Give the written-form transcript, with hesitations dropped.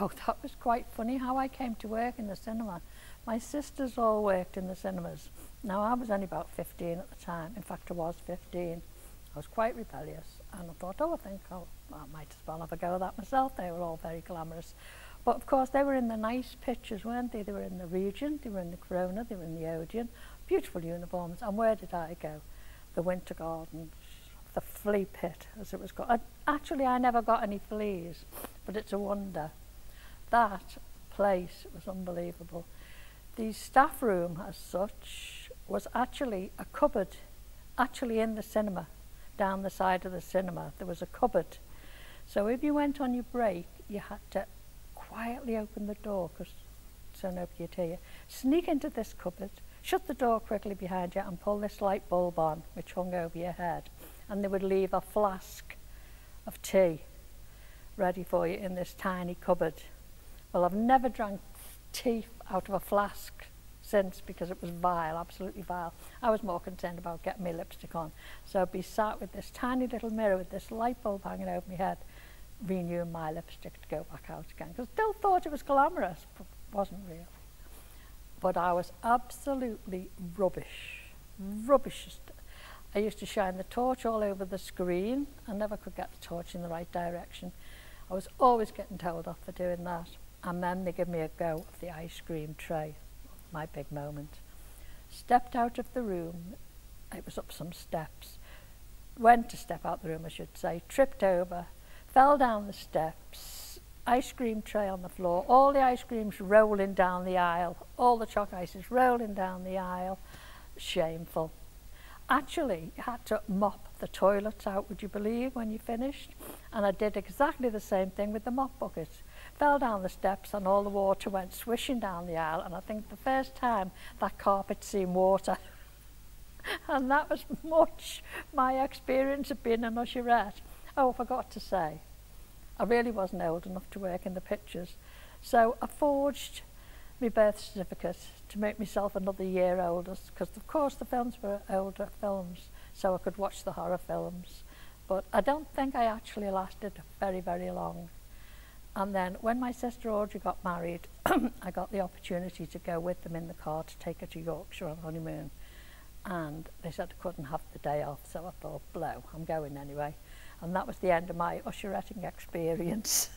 Oh, that was quite funny how I came to work in the cinema. My sisters all worked in the cinemas. Now, I was only about 15 at the time. In fact, I was 15. I was quite rebellious, and I thought, oh, I might as well have a go at that myself. They were all very glamorous. But of course, they were in the nice pictures, weren't they? They were in the Regent, they were in the Corona, they were in the Odeon. Beautiful uniforms. And where did I go? The Winter Garden, the flea pit, as it was called. Actually, I never got any fleas, but it's a wonder. That place was unbelievable. The staff room, as such, was actually a cupboard, actually in the cinema. Down the side of the cinema, there was a cupboard. So if you went on your break, you had to quietly open the door, so nobody would hear you. Sneak into this cupboard, shut the door quickly behind you, and pull this light bulb on, which hung over your head. And they would leave a flask of tea ready for you in this tiny cupboard. Well, I've never drank tea out of a flask since, because it was vile, absolutely vile. I was more concerned about getting my lipstick on. So I'd be sat with this tiny little mirror with this light bulb hanging over my head, renewing my lipstick to go back out again. Because I still thought it was glamorous, but wasn't really. But I was absolutely rubbish. Rubbish. I used to shine the torch all over the screen. I never could get the torch in the right direction. I was always getting told off for doing that. And then they give me a go of the ice cream tray. My big moment. Stepped out of the room. It was up some steps. Went to step out the room, I should say. Tripped over. Fell down the steps. Ice cream tray on the floor. All the ice creams rolling down the aisle. All the chalk ices rolling down the aisle. Shameful. Actually, you had to mop the toilets out, would you believe, when you finished? And I did exactly the same thing with the mop bucket. Fell down the steps and all the water went swishing down the aisle, and I think the first time that carpet seen water. And that was much my experience of being an usherette. Oh, I forgot to say, I really wasn't old enough to work in the pictures, so I forged my birth certificate to make myself another year older, because of course the films were older films, so I could watch the horror films. But I don't think I actually lasted very, very long. And then when my sister Audrey got married, I got the opportunity to go with them in the car to take her to Yorkshire on honeymoon. And they said I couldn't have the day off, so I thought, blow, I'm going anyway. And that was the end of my usheretting experience.